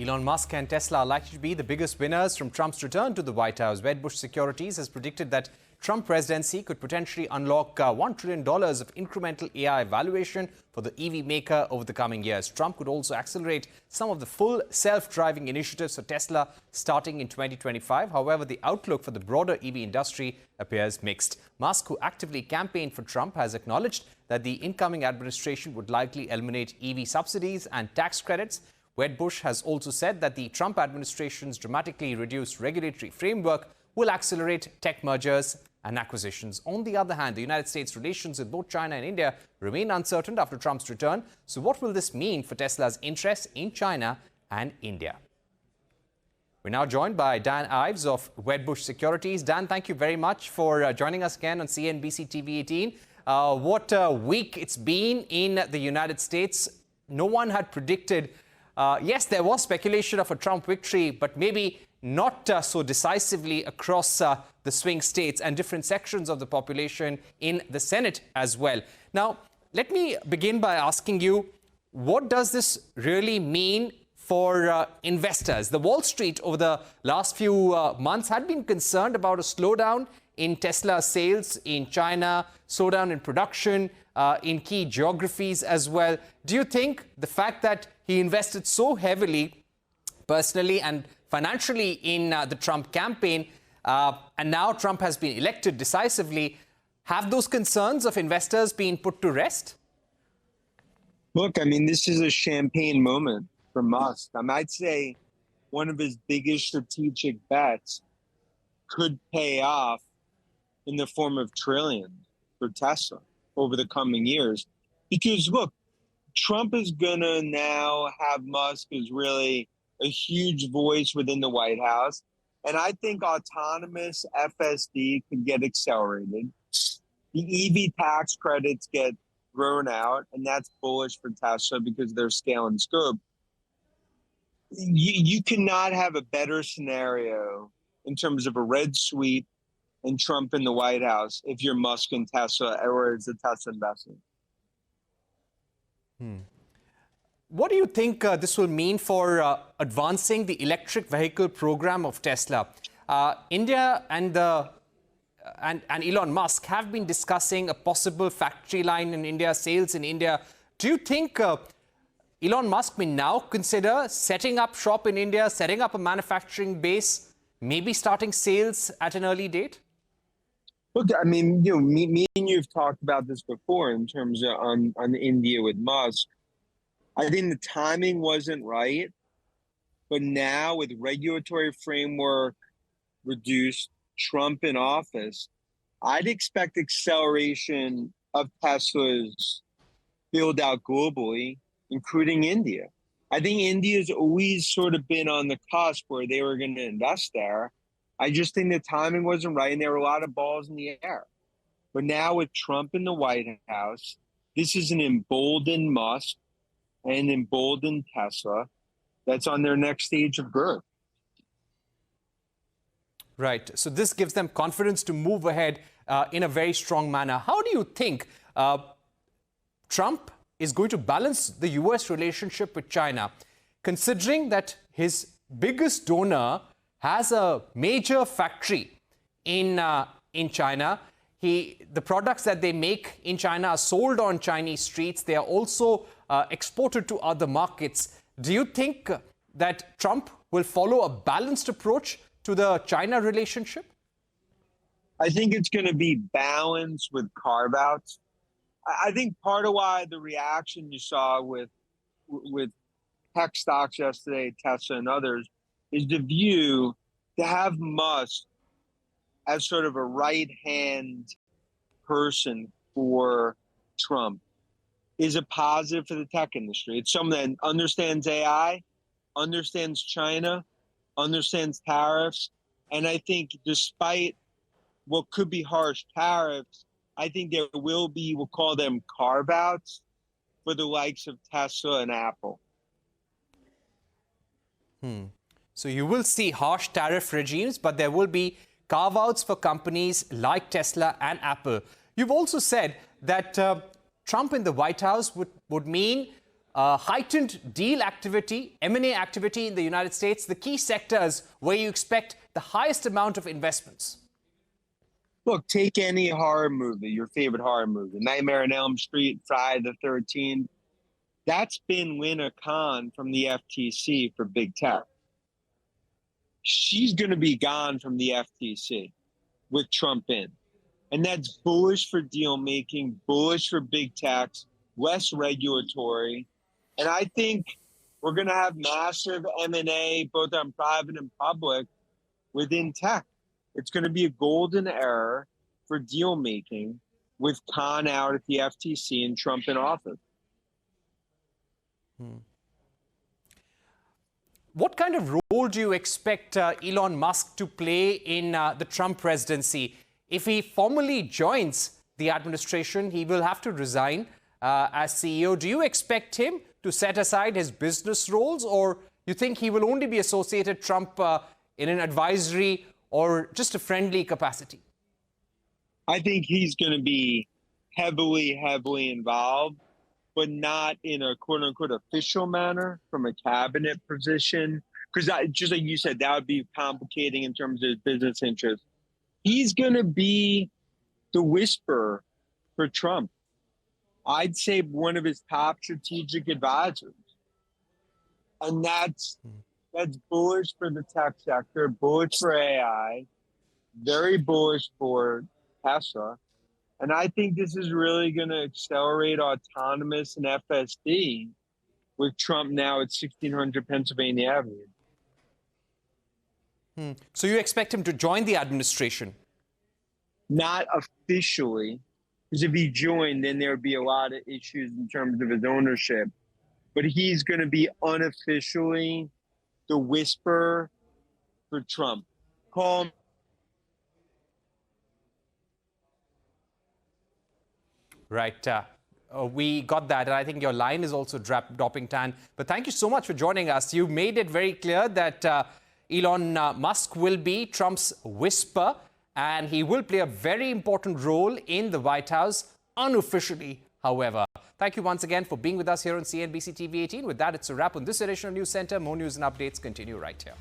Elon Musk and Tesla are likely to be the biggest winners from Trump's return to the White House. Wedbush Securities has predicted that Trump presidency could potentially unlock $1 trillion of incremental AI valuation for the EV maker over the coming years. Trump could also accelerate some of the full self-driving initiatives for Tesla starting in 2025. However, the outlook for the broader EV industry appears mixed. Musk, who actively campaigned for Trump, has acknowledged that the incoming administration would likely eliminate EV subsidies and tax credits. Wedbush has also said that the Trump administration's dramatically reduced regulatory framework will accelerate tech mergers and acquisitions. On the other hand, the United States' relations with both China and India remain uncertain after Trump's return. So what will this mean for Tesla's interests in China and India? We're now joined by Dan Ives of Wedbush Securities. Dan, thank you very much for joining us again on CNBC TV18. What a week it's been in the United States. No one had predicted. Yes, there was speculation of a Trump victory, but maybe not so decisively across the swing states and different sections of the population in the Senate as well. Now, let me begin by asking you, what does this really mean for investors? The Wall Street over the last few months had been concerned about a slowdown in Tesla sales in China, slowdown in production in key geographies as well. Do you think the fact that he invested so heavily personally and financially in the Trump campaign, and now Trump has been elected decisively, have those concerns of investors been put to rest? Look, I mean, this is a champagne moment for Musk. I might say one of his biggest strategic bets could pay off in the form of trillions for Tesla over the coming years. Because, look, Trump is going to now have Musk as really a huge voice within the White House. And I think autonomous FSD could get accelerated. The EV tax credits get thrown out, and that's bullish for Tesla because of their scale and scope. You cannot have a better scenario in terms of a red sweep and Trump in the White House if you're Musk and Tesla, or as a Tesla investment. What do you think this will mean for advancing the electric vehicle program of Tesla? India and Elon Musk have been discussing a possible factory line in India, sales in India. Do you think Elon Musk may now consider setting up shop in India, setting up a manufacturing base, maybe starting sales at an early date? Look, I mean, me and you have talked about this before in terms of on India with Musk. I think the timing wasn't right, but now with regulatory framework reduced, Trump in office, I'd expect acceleration of Tesla's build out globally, including India. I think India's always sort of been on the cusp where they were going to invest there. I just think the timing wasn't right, and there were a lot of balls in the air. But now with Trump in the White House, this is an emboldened Musk and emboldened Tesla that's on their next stage of growth. Right. So this gives them confidence to move ahead in a very strong manner. How do you think Trump is going to balance the U.S. relationship with China, considering that his biggest donor has a major factory in China? The products that they make in China are sold on Chinese streets. They are also exported to other markets. Do you think that Trump will follow a balanced approach to the China relationship? I think it's going to be balanced with carve-outs. I think part of why the reaction you saw with tech stocks yesterday, Tesla and others, is the view to have Musk as sort of a right-hand person for Trump is a positive for the tech industry. It's someone that understands AI, understands China, understands tariffs. And I think despite what could be harsh tariffs, I think there will be, we'll call them carve-outs for the likes of Tesla and Apple. So you will see harsh tariff regimes, but there will be carve-outs for companies like Tesla and Apple. You've also said that Trump in the White House would mean heightened deal activity, M&A activity in the United States, the key sectors where you expect the highest amount of investments? Look, take any horror movie, your favorite horror movie, Nightmare on Elm Street, Friday the 13th. That's been win a con from the FTC for big tech. She's going to be gone from the FTC with Trump in. And that's bullish for deal making, bullish for big techs, less regulatory. And I think we're going to have massive M&A, both on private and public, within tech. It's going to be a golden era for deal making with Khan out at the FTC and Trump in office. What kind of role do you expect Elon Musk to play in the Trump presidency? If he formally joins the administration, he will have to resign as CEO. Do you expect him to set aside his business roles, or you think he will only be associated Trump in an advisory or just a friendly capacity? I think he's going to be heavily involved, but not in a quote-unquote official manner from a cabinet position. Because just like you said, that would be complicating in terms of his business interests. He's going to be the whisperer for Trump. I'd say one of his top strategic advisors. And that's bullish for the tech sector, bullish for AI, very bullish for Tesla. And I think this is really going to accelerate autonomous and FSD with Trump now at 1600 Pennsylvania Avenue. So you expect him to join the administration? Not officially, because if he joined, then there would be a lot of issues in terms of his ownership. But he's going to be unofficially the whisperer for Trump. Call him. Right. We got that. And I think your line is also dropping, Tan. But thank you so much for joining us. You made it very clear that Elon Musk will be Trump's whisper, and he will play a very important role in the White House, unofficially, however. Thank you once again for being with us here on CNBC TV18. With that, it's a wrap on this edition of News Center. More news and updates continue right here.